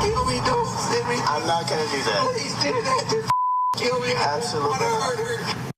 kill me, don't send me. I'm not gonna do that. Please do that, just kill me. Absolutely not.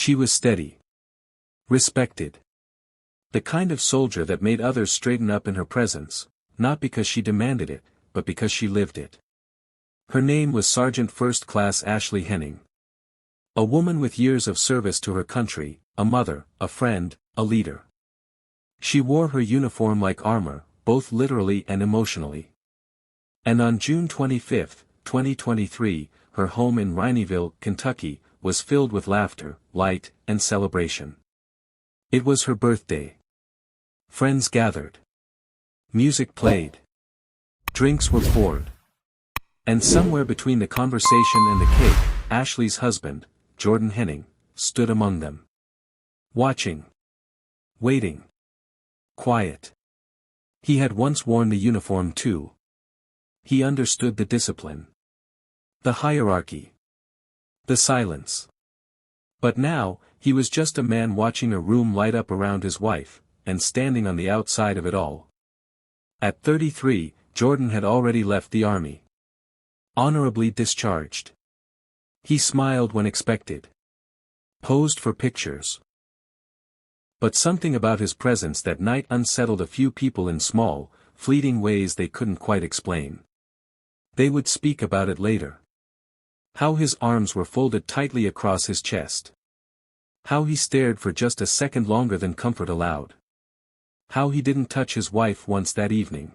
She was steady. Respected. The kind of soldier that made others straighten up in her presence, not because she demanded it, but because she lived it. Her name was Sergeant First Class Ashley Hennings. A woman with years of service to her country, a mother, a friend, a leader. She wore her uniform like armor, both literally and emotionally. And on June 25, 2023, her home in Rhineyville, Kentucky, was filled with laughter, light, and celebration. It was her birthday. Friends gathered. Music played. Drinks were poured. And somewhere between the conversation and the cake, Ashley's husband, Jordan Hennings, stood among them. Watching. Waiting. Quiet. He had once worn the uniform too. He understood the discipline. The hierarchy. The silence. But now, he was just a man watching a room light up around his wife, and standing on the outside of it all. At 33, Jordan had already left the army. Honorably discharged. He smiled when expected. Posed for pictures. But something about his presence that night unsettled a few people in small, fleeting ways they couldn't quite explain. They would speak about it later. How his arms were folded tightly across his chest. How he stared for just a second longer than comfort allowed. How he didn't touch his wife once that evening.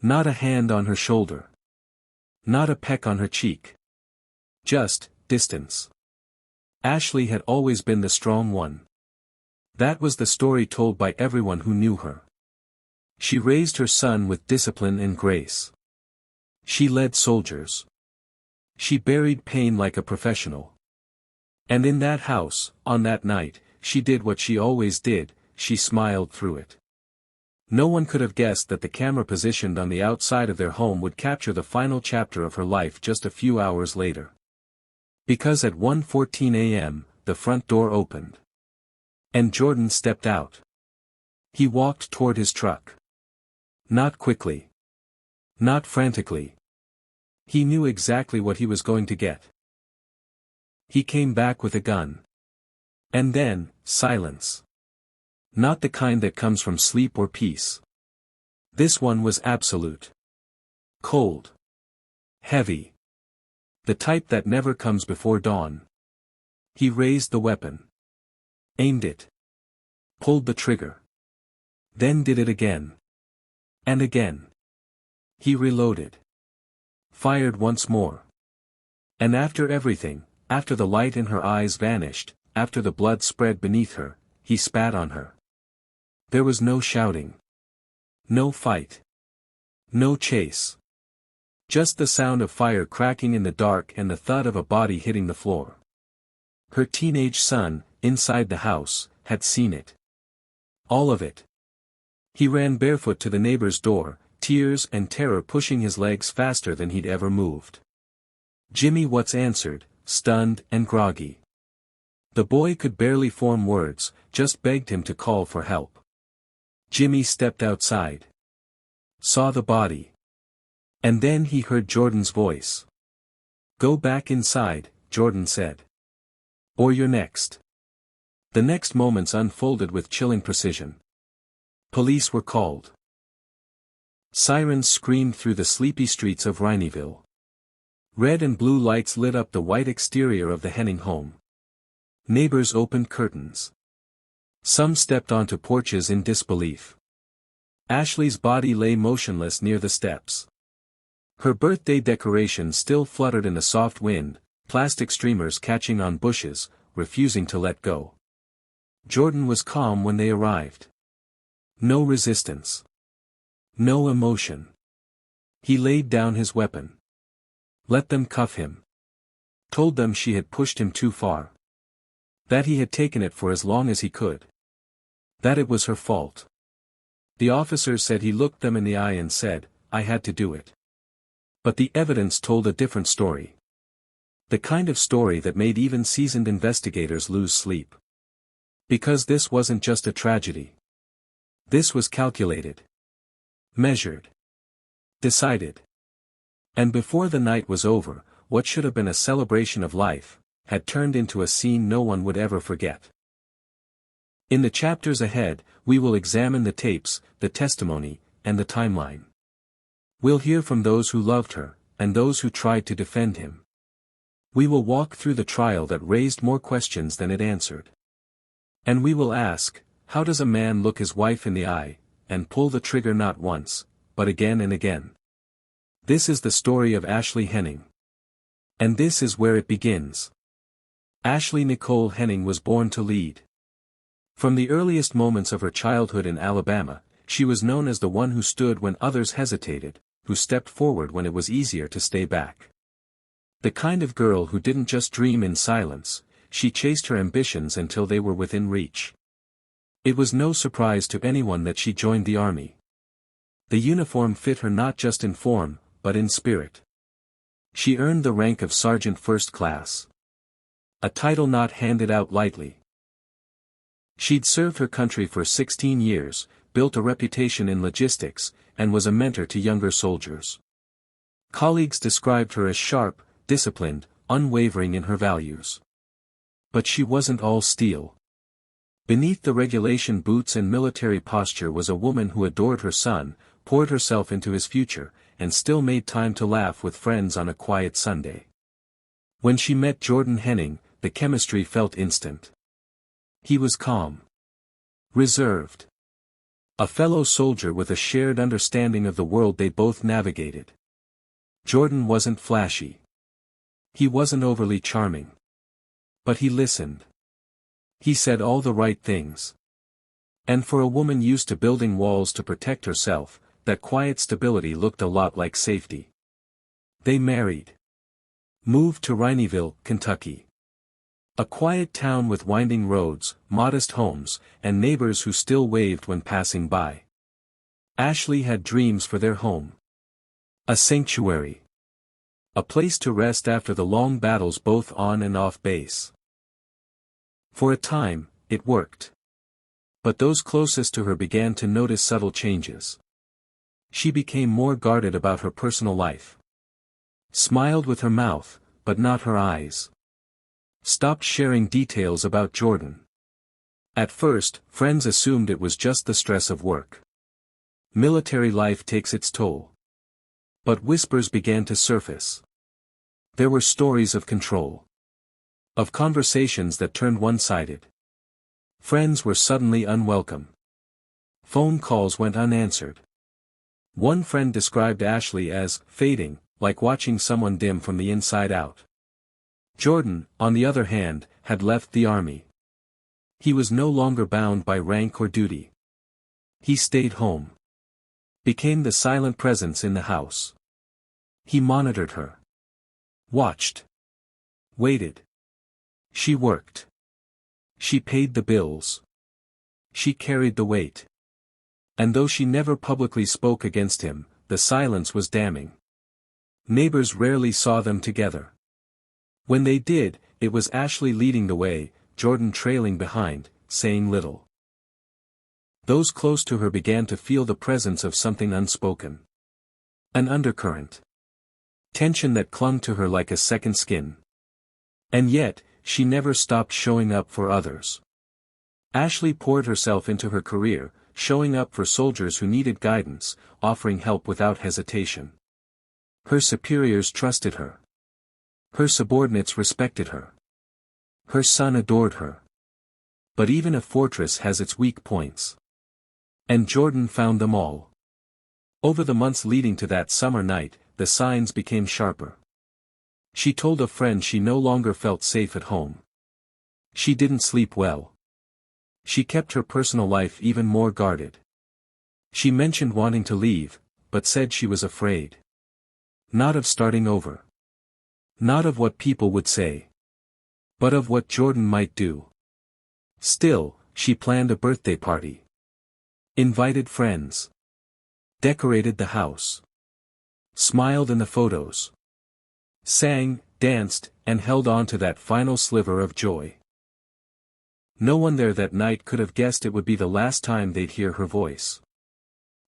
Not a hand on her shoulder. Not a peck on her cheek. Just, distance. Ashley had always been the strong one. That was the story told by everyone who knew her. She raised her son with discipline and grace. She led soldiers. She buried pain like a professional. And in that house, on that night, she did what she always did, she smiled through it. No one could have guessed that the camera positioned on the outside of their home would capture the final chapter of her life just a few hours later. Because at 1:14 a.m., the front door opened. And Jordan stepped out. He walked toward his truck. Not quickly. Not frantically. He knew exactly what he was going to get. He came back with a gun. And then, silence. Not the kind that comes from sleep or peace. This one was absolute. Cold. Heavy. The type that never comes before dawn. He raised the weapon. Aimed it. Pulled the trigger. Then did it again. And again. He reloaded. Fired once more. And after everything, after the light in her eyes vanished, after the blood spread beneath her, he spat on her. There was no shouting. No fight. No chase. Just the sound of fire cracking in the dark and the thud of a body hitting the floor. Her teenage son, inside the house, had seen it. All of it. He ran barefoot to the neighbor's door, tears and terror pushing his legs faster than he'd ever moved. Jimmy Watts answered, stunned and groggy. The boy could barely form words, just begged him to call for help. Jimmy stepped outside. Saw the body. And then he heard Jordan's voice. Go back inside, Jordan said. Or you're next. The next moments unfolded with chilling precision. Police were called. Sirens screamed through the sleepy streets of Rhineyville. Red and blue lights lit up the white exterior of the Henning home. Neighbors opened curtains. Some stepped onto porches in disbelief. Ashley's body lay motionless near the steps. Her birthday decorations still fluttered in the soft wind, plastic streamers catching on bushes, refusing to let go. Jordan was calm when they arrived. No resistance. No emotion. He laid down his weapon. Let them cuff him. Told them she had pushed him too far. That he had taken it for as long as he could. That it was her fault. The officers said he looked them in the eye and said, "I had to do it." But the evidence told a different story. The kind of story that made even seasoned investigators lose sleep. Because this wasn't just a tragedy. This was calculated. Measured. Decided. And before the night was over, what should have been a celebration of life, had turned into a scene no one would ever forget. In the chapters ahead, we will examine the tapes, the testimony, and the timeline. We'll hear from those who loved her, and those who tried to defend him. We will walk through the trial that raised more questions than it answered. And we will ask, how does a man look his wife in the eye, and pull the trigger not once, but again and again? This is the story of Ashley Henning. And this is where it begins. Ashley Nicole Henning was born to lead. From the earliest moments of her childhood in Alabama, she was known as the one who stood when others hesitated, who stepped forward when it was easier to stay back. The kind of girl who didn't just dream in silence, she chased her ambitions until they were within reach. It was no surprise to anyone that she joined the army. The uniform fit her not just in form, but in spirit. She earned the rank of Sergeant First Class. A title not handed out lightly. She'd served her country for 16 years, built a reputation in logistics, and was a mentor to younger soldiers. Colleagues described her as sharp, disciplined, unwavering in her values. But she wasn't all steel. Beneath the regulation boots and military posture was a woman who adored her son, poured herself into his future, and still made time to laugh with friends on a quiet Sunday. When she met Jordan Henning, the chemistry felt instant. He was calm. Reserved. A fellow soldier with a shared understanding of the world they both navigated. Jordan wasn't flashy. He wasn't overly charming. But he listened. He said all the right things. And for a woman used to building walls to protect herself, that quiet stability looked a lot like safety. They married. Moved to Rhineyville, Kentucky. A quiet town with winding roads, modest homes, and neighbors who still waved when passing by. Ashley had dreams for their home. A sanctuary. A place to rest after the long battles both on and off base. For a time, it worked. But those closest to her began to notice subtle changes. She became more guarded about her personal life. Smiled with her mouth, but not her eyes. Stopped sharing details about Jordan. At first, friends assumed it was just the stress of work. Military life takes its toll. But whispers began to surface. There were stories of control. Of conversations that turned one-sided. Friends were suddenly unwelcome. Phone calls went unanswered. One friend described Ashley as fading, like watching someone dim from the inside out. Jordan, on the other hand, had left the army. He was no longer bound by rank or duty. He stayed home. Became the silent presence in the house. He monitored her. Watched. Waited. She worked. She paid the bills. She carried the weight. And though she never publicly spoke against him, the silence was damning. Neighbors rarely saw them together. When they did, it was Ashley leading the way, Jordan trailing behind, saying little. Those close to her began to feel the presence of something unspoken. An undercurrent. Tension that clung to her like a second skin. And yet, she never stopped showing up for others. Ashley poured herself into her career, showing up for soldiers who needed guidance, offering help without hesitation. Her superiors trusted her. Her subordinates respected her. Her son adored her. But even a fortress has its weak points. And Jordan found them all. Over the months leading to that summer night, the signs became sharper. She told a friend she no longer felt safe at home. She didn't sleep well. She kept her personal life even more guarded. She mentioned wanting to leave, but said she was afraid. Not of starting over. Not of what people would say. But of what Jordan might do. Still, she planned a birthday party. Invited friends. Decorated the house. Smiled in the photos. Sang, danced, and held on to that final sliver of joy. No one there that night could have guessed it would be the last time they'd hear her voice.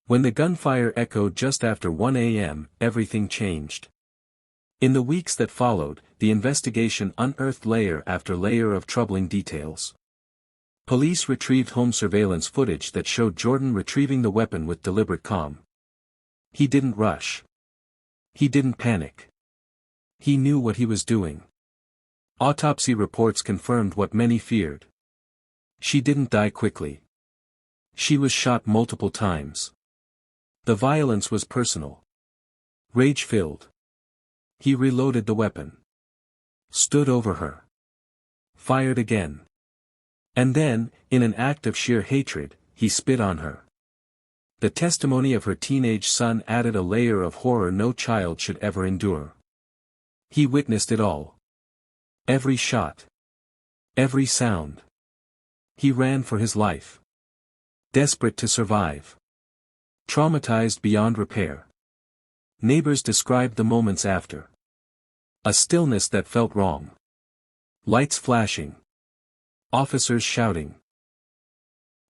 When the gunfire echoed just after 1 a.m., everything changed. In the weeks that followed, the investigation unearthed layer after layer of troubling details. Police retrieved home surveillance footage that showed Jordan retrieving the weapon with deliberate calm. He didn't rush. He didn't panic. He knew what he was doing. Autopsy reports confirmed what many feared. She didn't die quickly. She was shot multiple times. The violence was personal. Rage-filled. He reloaded the weapon. Stood over her. Fired again. And then, in an act of sheer hatred, he spit on her. The testimony of her teenage son added a layer of horror no child should ever endure. He witnessed it all. Every shot. Every sound. He ran for his life. Desperate to survive. Traumatized beyond repair. Neighbors described the moments after. A stillness that felt wrong. Lights flashing. Officers shouting.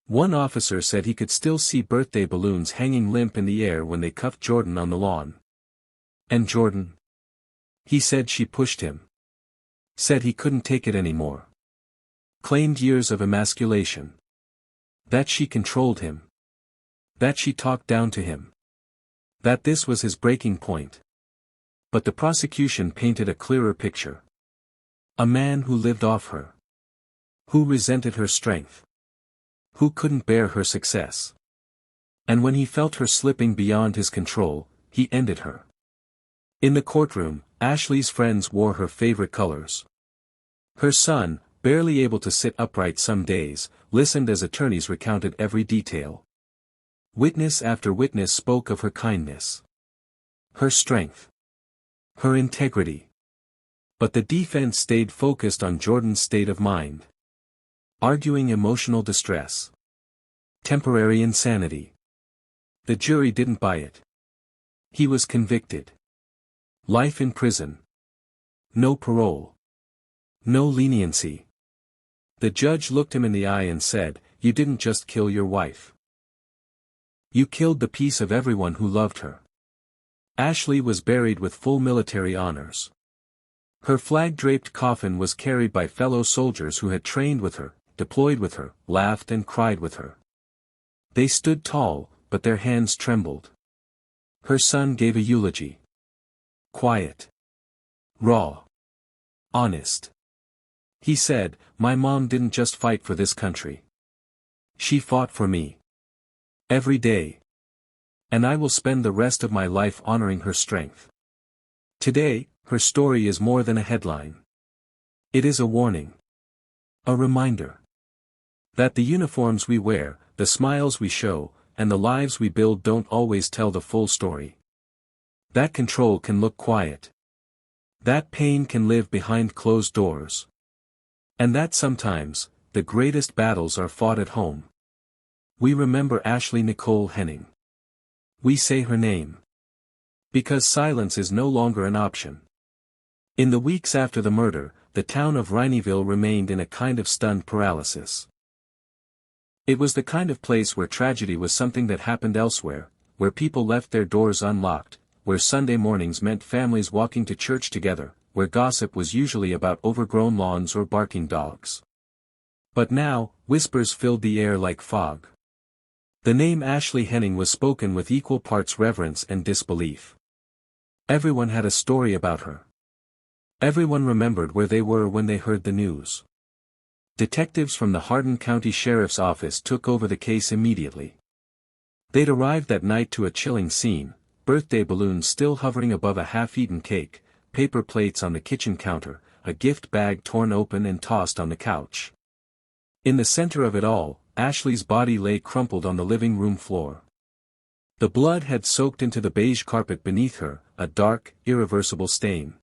One officer said he could still see birthday balloons hanging limp in the air when they cuffed Jordan on the lawn. And Jordan? He said she pushed him. Said he couldn't take it anymore. Claimed years of emasculation. That she controlled him. That she talked down to him. That this was his breaking point. But the prosecution painted a clearer picture. A man who lived off her. Who resented her strength. Who couldn't bear her success. And when he felt her slipping beyond his control, he ended her. In the courtroom, Ashley's friends wore her favorite colors. Her son, barely able to sit upright some days, listened as attorneys recounted every detail. Witness after witness spoke of her kindness. Her strength. Her integrity. But the defense stayed focused on Jordan's state of mind. Arguing emotional distress. Temporary insanity. The jury didn't buy it. He was convicted. Life in prison. No parole. No leniency. The judge looked him in the eye and said, "You didn't just kill your wife. You killed the peace of everyone who loved her." Ashley was buried with full military honors. Her flag-draped coffin was carried by fellow soldiers who had trained with her, deployed with her, laughed and cried with her. They stood tall, but their hands trembled. Her son gave a eulogy. Quiet. Raw. Honest. He said, "My mom didn't just fight for this country. She fought for me. Every day. And I will spend the rest of my life honoring her strength." Today, her story is more than a headline. It is a warning. A reminder. That the uniforms we wear, the smiles we show, and the lives we build don't always tell the full story. That control can look quiet. That pain can live behind closed doors. And that sometimes, the greatest battles are fought at home. We remember Ashley Nicole Henning. We say her name. Because silence is no longer an option. In the weeks after the murder, the town of Rhineyville remained in a kind of stunned paralysis. It was the kind of place where tragedy was something that happened elsewhere, where people left their doors unlocked, where Sunday mornings meant families walking to church together, where gossip was usually about overgrown lawns or barking dogs. But now, whispers filled the air like fog. The name Ashley Hennings was spoken with equal parts reverence and disbelief. Everyone had a story about her. Everyone remembered where they were when they heard the news. Detectives from the Hardin County Sheriff's Office took over the case immediately. They'd arrived that night to a chilling scene, birthday balloons still hovering above a half-eaten cake, paper plates on the kitchen counter, a gift bag torn open and tossed on the couch. In the center of it all, Ashley's body lay crumpled on the living room floor. The blood had soaked into the beige carpet beneath her, a dark, irreversible stain.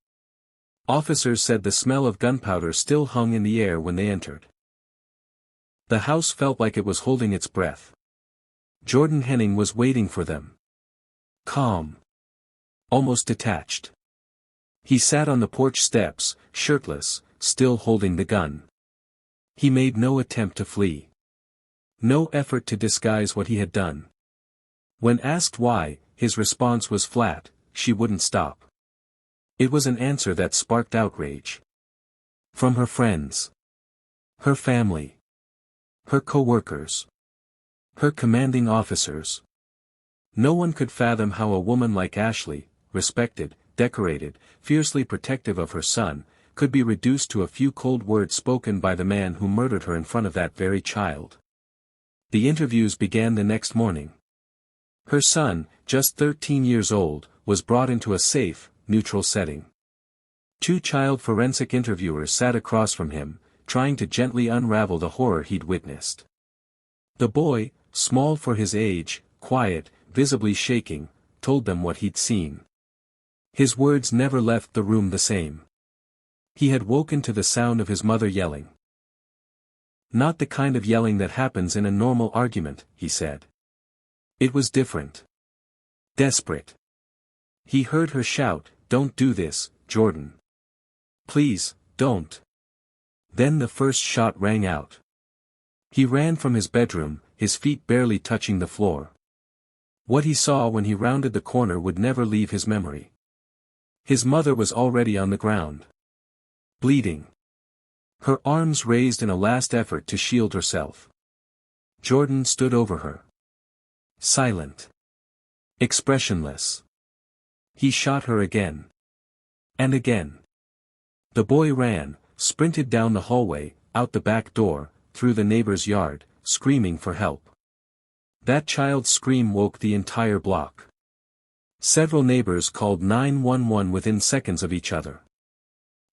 Officers said the smell of gunpowder still hung in the air when they entered. The house felt like it was holding its breath. Jordan Hennings was waiting for them. Calm. Almost detached. He sat on the porch steps, shirtless, still holding the gun. He made no attempt to flee. No effort to disguise what he had done. When asked why, his response was flat: she wouldn't stop. It was an answer that sparked outrage. From her friends. Her family. Her co-workers. Her commanding officers. No one could fathom how a woman like Ashley, respected, decorated, fiercely protective of her son, could be reduced to a few cold words spoken by the man who murdered her in front of that very child. The interviews began the next morning. Her son, just 13 years old, was brought into a safe, neutral setting. Two child forensic interviewers sat across from him, trying to gently unravel the horror he'd witnessed. The boy, small for his age, quiet, visibly shaking, told them what he'd seen. His words never left the room the same. He had woken to the sound of his mother yelling. Not the kind of yelling that happens in a normal argument, he said. It was different. Desperate. He heard her shout, "Don't do this, Jordan. Please, don't." Then the first shot rang out. He ran from his bedroom, his feet barely touching the floor. What he saw when he rounded the corner would never leave his memory. His mother was already on the ground. Bleeding. Her arms raised in a last effort to shield herself. Jordan stood over her. Silent. Expressionless. He shot her again. And again. The boy ran, sprinted down the hallway, out the back door, through the neighbor's yard, screaming for help. That child's scream woke the entire block. Several neighbors called 911 within seconds of each other.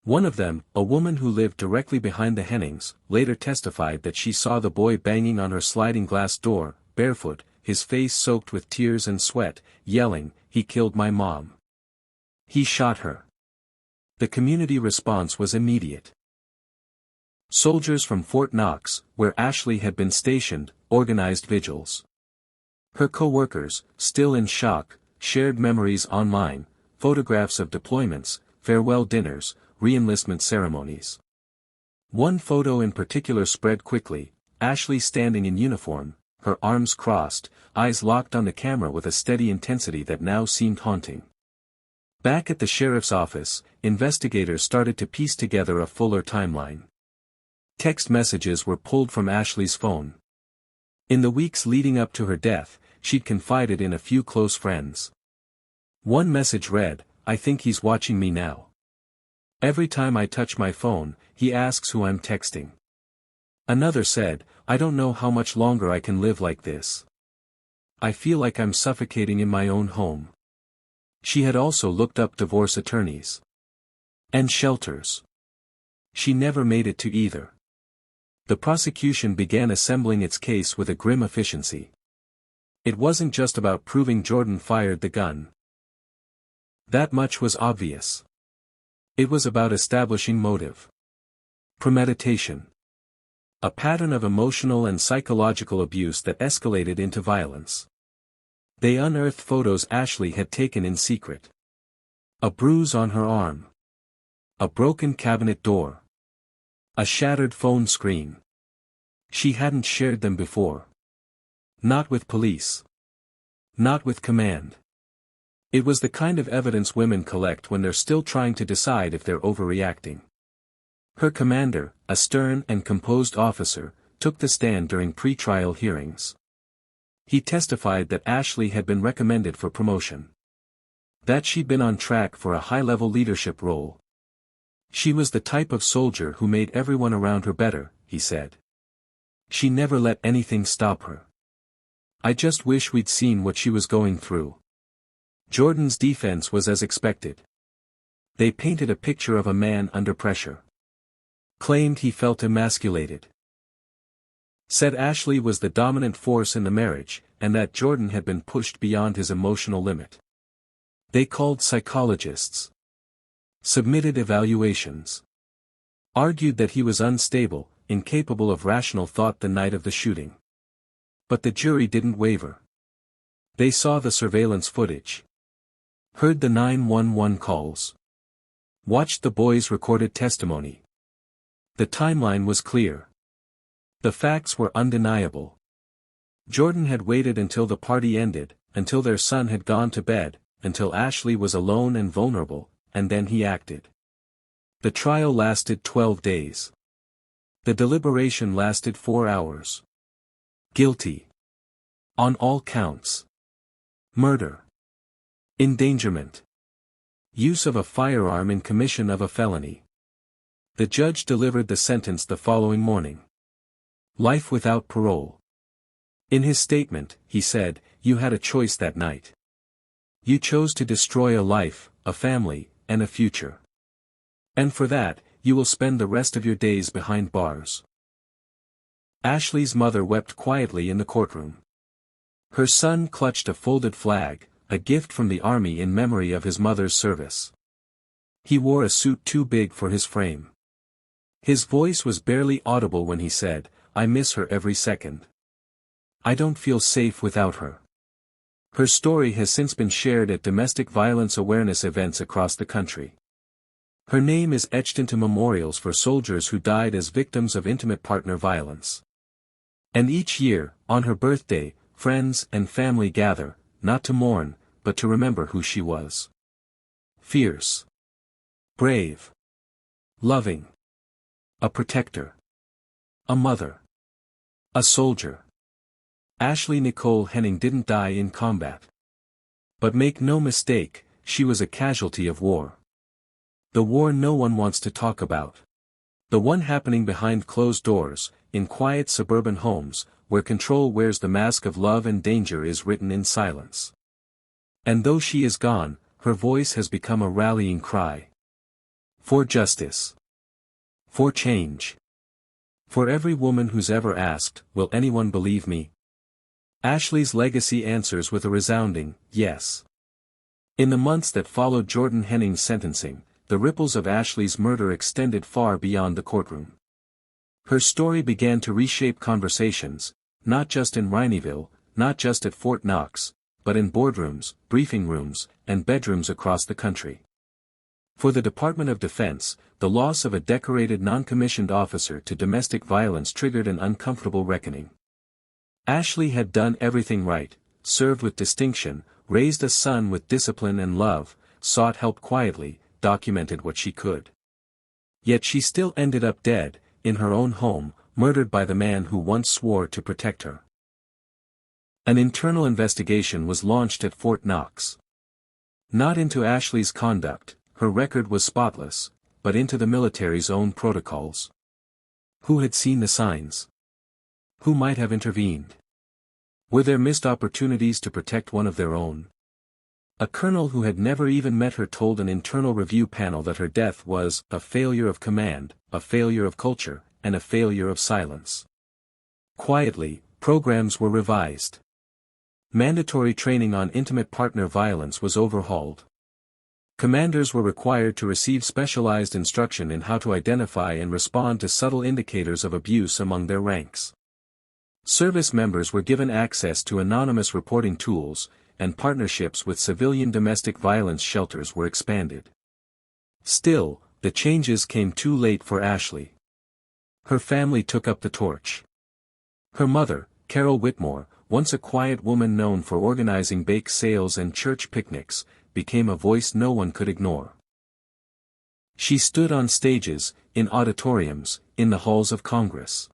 One of them, a woman who lived directly behind the Hennings, later testified that she saw the boy banging on her sliding glass door, barefoot, his face soaked with tears and sweat, yelling, "He killed my mom. He shot her." The community response was immediate. Soldiers from Fort Knox, where Ashley had been stationed, organized vigils. Her co-workers, still in shock, shared memories online, photographs of deployments, farewell dinners, re-enlistment ceremonies. One photo in particular spread quickly: Ashley standing in uniform, her arms crossed, eyes locked on the camera with a steady intensity that now seemed haunting. Back at the sheriff's office, investigators started to piece together a fuller timeline. Text messages were pulled from Ashley's phone. In the weeks leading up to her death, she'd confided in a few close friends. One message read, "I think he's watching me now. Every time I touch my phone, he asks who I'm texting." Another said, "I don't know how much longer I can live like this. I feel like I'm suffocating in my own home." She had also looked up divorce attorneys. And shelters. She never made it to either. The prosecution began assembling its case with a grim efficiency. It wasn't just about proving Jordan fired the gun. That much was obvious. It was about establishing motive. Premeditation. A pattern of emotional and psychological abuse that escalated into violence. They unearthed photos Ashley had taken in secret. A bruise on her arm. A broken cabinet door. A shattered phone screen. She hadn't shared them before. Not with police. Not with command. It was the kind of evidence women collect when they're still trying to decide if they're overreacting. Her commander, a stern and composed officer, took the stand during pre-trial hearings. He testified that Ashley had been recommended for promotion. That she'd been on track for a high-level leadership role. She was the type of soldier who made everyone around her better, he said. She never let anything stop her. I just wish we'd seen what she was going through. Jordan's defense was as expected. They painted a picture of a man under pressure. Claimed he felt emasculated. Said Ashley was the dominant force in the marriage, and that Jordan had been pushed beyond his emotional limit. They called psychologists. Submitted evaluations. Argued that he was unstable, incapable of rational thought the night of the shooting. But the jury didn't waver. They saw the surveillance footage. Heard the 911 calls. Watched the boys' recorded testimony. The timeline was clear. The facts were undeniable. Jordan had waited until the party ended, until their son had gone to bed, until Ashley was alone and vulnerable, and then he acted. The trial lasted 12 days. The deliberation lasted 4 hours. Guilty. On all counts. Murder. Endangerment. Use of a firearm in commission of a felony. The judge delivered the sentence the following morning. Life without parole. In his statement, he said, "You had a choice that night. You chose to destroy a life, a family, and a future. And for that, you will spend the rest of your days behind bars." Ashley's mother wept quietly in the courtroom. Her son clutched a folded flag, a gift from the army in memory of his mother's service. He wore a suit too big for his frame. His voice was barely audible when he said, "I miss her every second. I don't feel safe without her." Her story has since been shared at domestic violence awareness events across the country. Her name is etched into memorials for soldiers who died as victims of intimate partner violence. And each year, on her birthday, friends and family gather, not to mourn, but to remember who she was. Fierce. Brave. Loving. A protector. A mother. A soldier. Ashley Nicole Henning didn't die in combat. But make no mistake, she was a casualty of war. The war no one wants to talk about. The one happening behind closed doors, in quiet suburban homes, where control wears the mask of love and danger is written in silence. And though she is gone, her voice has become a rallying cry. For justice. For change. For every woman who's ever asked, "Will anyone believe me?" Ashley's legacy answers with a resounding, yes. In the months that followed Jordan Henning's sentencing, the ripples of Ashley's murder extended far beyond the courtroom. Her story began to reshape conversations, not just in Rhineyville, not just at Fort Knox, but in boardrooms, briefing rooms, and bedrooms across the country. For the Department of Defense, the loss of a decorated non-commissioned officer to domestic violence triggered an uncomfortable reckoning. Ashley had done everything right, served with distinction, raised a son with discipline and love, sought help quietly, documented what she could. Yet she still ended up dead, in her own home, murdered by the man who once swore to protect her. An internal investigation was launched at Fort Knox. Not into Ashley's conduct, her record was spotless, but into the military's own protocols. Who had seen the signs? Who might have intervened? Were there missed opportunities to protect one of their own? A colonel who had never even met her told an internal review panel that her death was a failure of command, a failure of culture, and a failure of silence. Quietly, programs were revised. Mandatory training on intimate partner violence was overhauled. Commanders were required to receive specialized instruction in how to identify and respond to subtle indicators of abuse among their ranks. Service members were given access to anonymous reporting tools, and partnerships with civilian domestic violence shelters were expanded. Still, the changes came too late for Ashley. Her family took up the torch. Her mother, Carol Whitmore, once a quiet woman known for organizing bake sales and church picnics, became a voice no one could ignore. She stood on stages, in auditoriums, in the halls of Congress.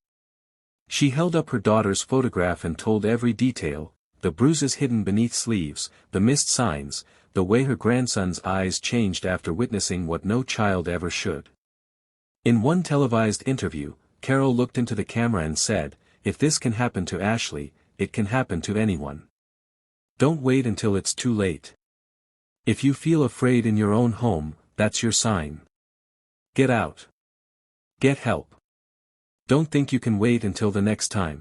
She held up her daughter's photograph and told every detail, the bruises hidden beneath sleeves, the missed signs, the way her grandson's eyes changed after witnessing what no child ever should. In one televised interview, Carol looked into the camera and said, "If this can happen to Ashley, it can happen to anyone. Don't wait until it's too late. If you feel afraid in your own home, that's your sign. Get out. Get help. Don't think you can wait until the next time."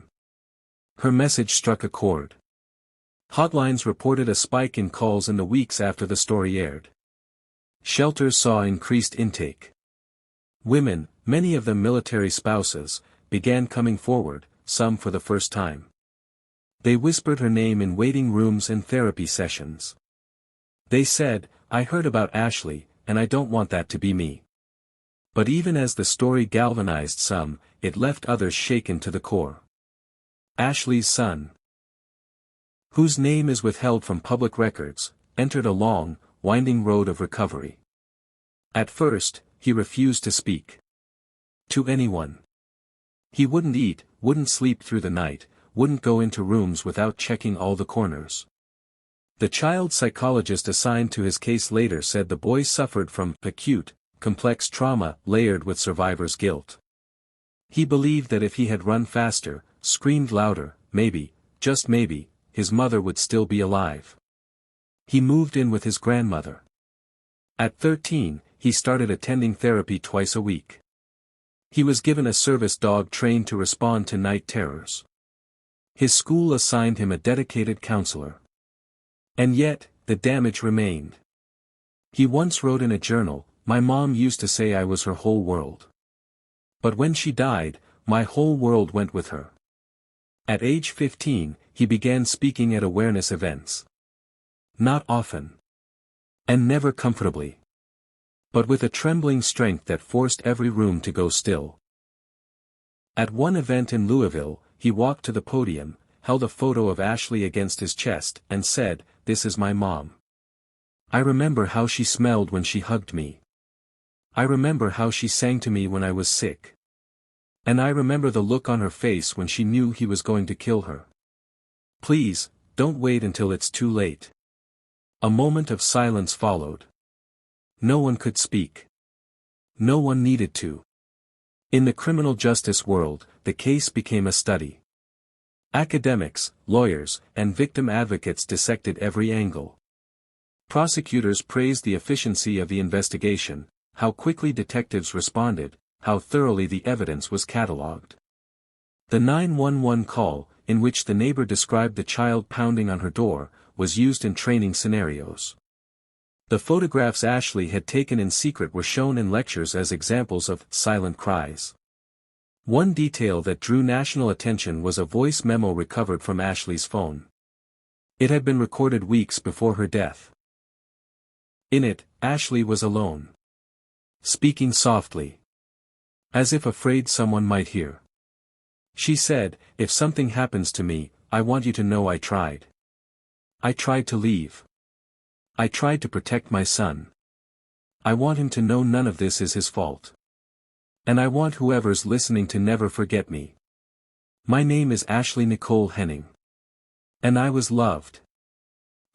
Her message struck a chord. Hotlines reported a spike in calls in the weeks after the story aired. Shelters saw increased intake. Women, many of them military spouses, began coming forward, some for the first time. They whispered her name in waiting rooms and therapy sessions. They said, "I heard about Ashley, and I don't want that to be me." But even as the story galvanized some, it left others shaken to the core. Ashley's son, whose name is withheld from public records, entered a long, winding road of recovery. At first, he refused to speak to anyone. He wouldn't eat, wouldn't sleep through the night, wouldn't go into rooms without checking all the corners. The child psychologist assigned to his case later said the boy suffered from acute, complex trauma layered with survivor's guilt. He believed that if he had run faster, screamed louder, maybe, just maybe, his mother would still be alive. He moved in with his grandmother. At 13, he started attending therapy twice a week. He was given a service dog trained to respond to night terrors. His school assigned him a dedicated counselor. And yet, the damage remained. He once wrote in a journal, "My mom used to say I was her whole world. But when she died, my whole world went with her." At age 15, he began speaking at awareness events. Not often. And never comfortably. But with a trembling strength that forced every room to go still. At one event in Louisville, he walked to the podium, held a photo of Ashley against his chest, and said, "This is my mom. I remember how she smelled when she hugged me. I remember how she sang to me when I was sick. And I remember the look on her face when she knew he was going to kill her. Please, don't wait until it's too late." A moment of silence followed. No one could speak. No one needed to. In the criminal justice world, the case became a study. Academics, lawyers, and victim advocates dissected every angle. Prosecutors praised the efficiency of the investigation, how quickly detectives responded, how thoroughly the evidence was catalogued. The 911 call, in which the neighbor described the child pounding on her door, was used in training scenarios. The photographs Ashley had taken in secret were shown in lectures as examples of silent cries. One detail that drew national attention was a voice memo recovered from Ashley's phone. It had been recorded weeks before her death. In it, Ashley was alone. Speaking softly. As if afraid someone might hear. She said, "If something happens to me, I want you to know I tried. I tried to leave. I tried to protect my son. I want him to know none of this is his fault. And I want whoever's listening to never forget me. My name is Ashley Nicole Henning. And I was loved."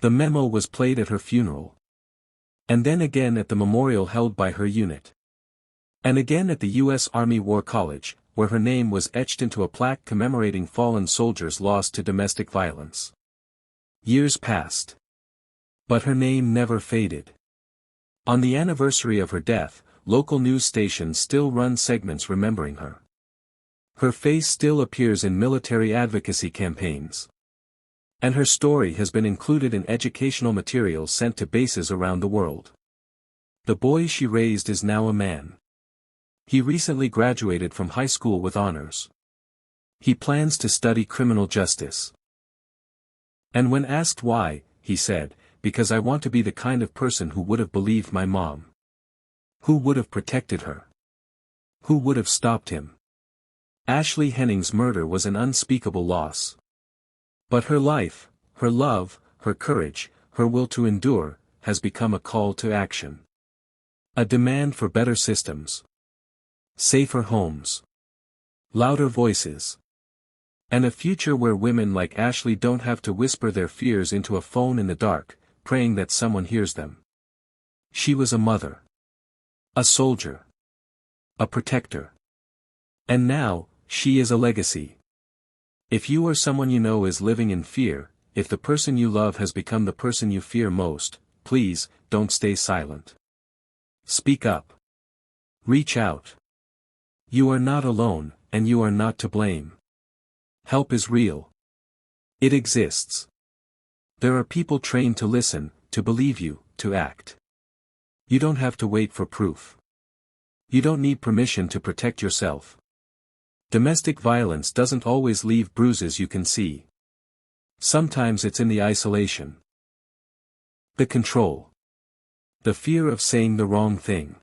The memo was played at her funeral. And then again at the memorial held by her unit. And again at the U.S. Army War College, where her name was etched into a plaque commemorating fallen soldiers lost to domestic violence. Years passed. But her name never faded. On the anniversary of her death, local news stations still run segments remembering her. Her face still appears in military advocacy campaigns. And her story has been included in educational materials sent to bases around the world. The boy she raised is now a man. He recently graduated from high school with honors. He plans to study criminal justice. And when asked why, he said, "Because I want to be the kind of person who would have believed my mom. Who would have protected her. Who would have stopped him." Ashley Hennings' murder was an unspeakable loss. But her life, her love, her courage, her will to endure, has become a call to action. A demand for better systems. Safer homes. Louder voices. And a future where women like Ashley don't have to whisper their fears into a phone in the dark, praying that someone hears them. She was a mother. A soldier. A protector. And now, she is a legacy. If you or someone you know is living in fear, if the person you love has become the person you fear most, please, don't stay silent. Speak up. Reach out. You are not alone, and you are not to blame. Help is real. It exists. There are people trained to listen, to believe you, to act. You don't have to wait for proof. You don't need permission to protect yourself. Domestic violence doesn't always leave bruises you can see. Sometimes it's in the isolation. The control. The fear of saying the wrong thing.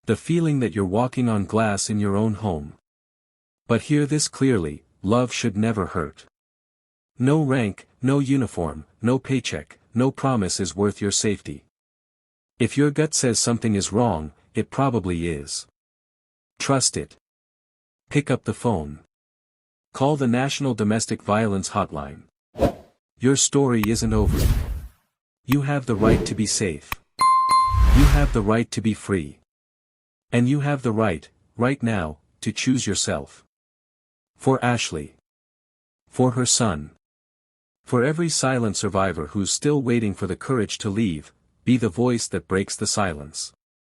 The feeling that you're walking on glass in your own home. But hear this clearly, love should never hurt. No rank, no uniform, no paycheck, no promise is worth your safety. If your gut says something is wrong, it probably is. Trust it. Pick up the phone. Call the National Domestic Violence Hotline. Your story isn't over. You have the right to be safe. You have the right to be free. And you have the right, right now, to choose yourself. For Ashley. For her son. For every silent survivor who's still waiting for the courage to leave, be the voice that breaks the silence.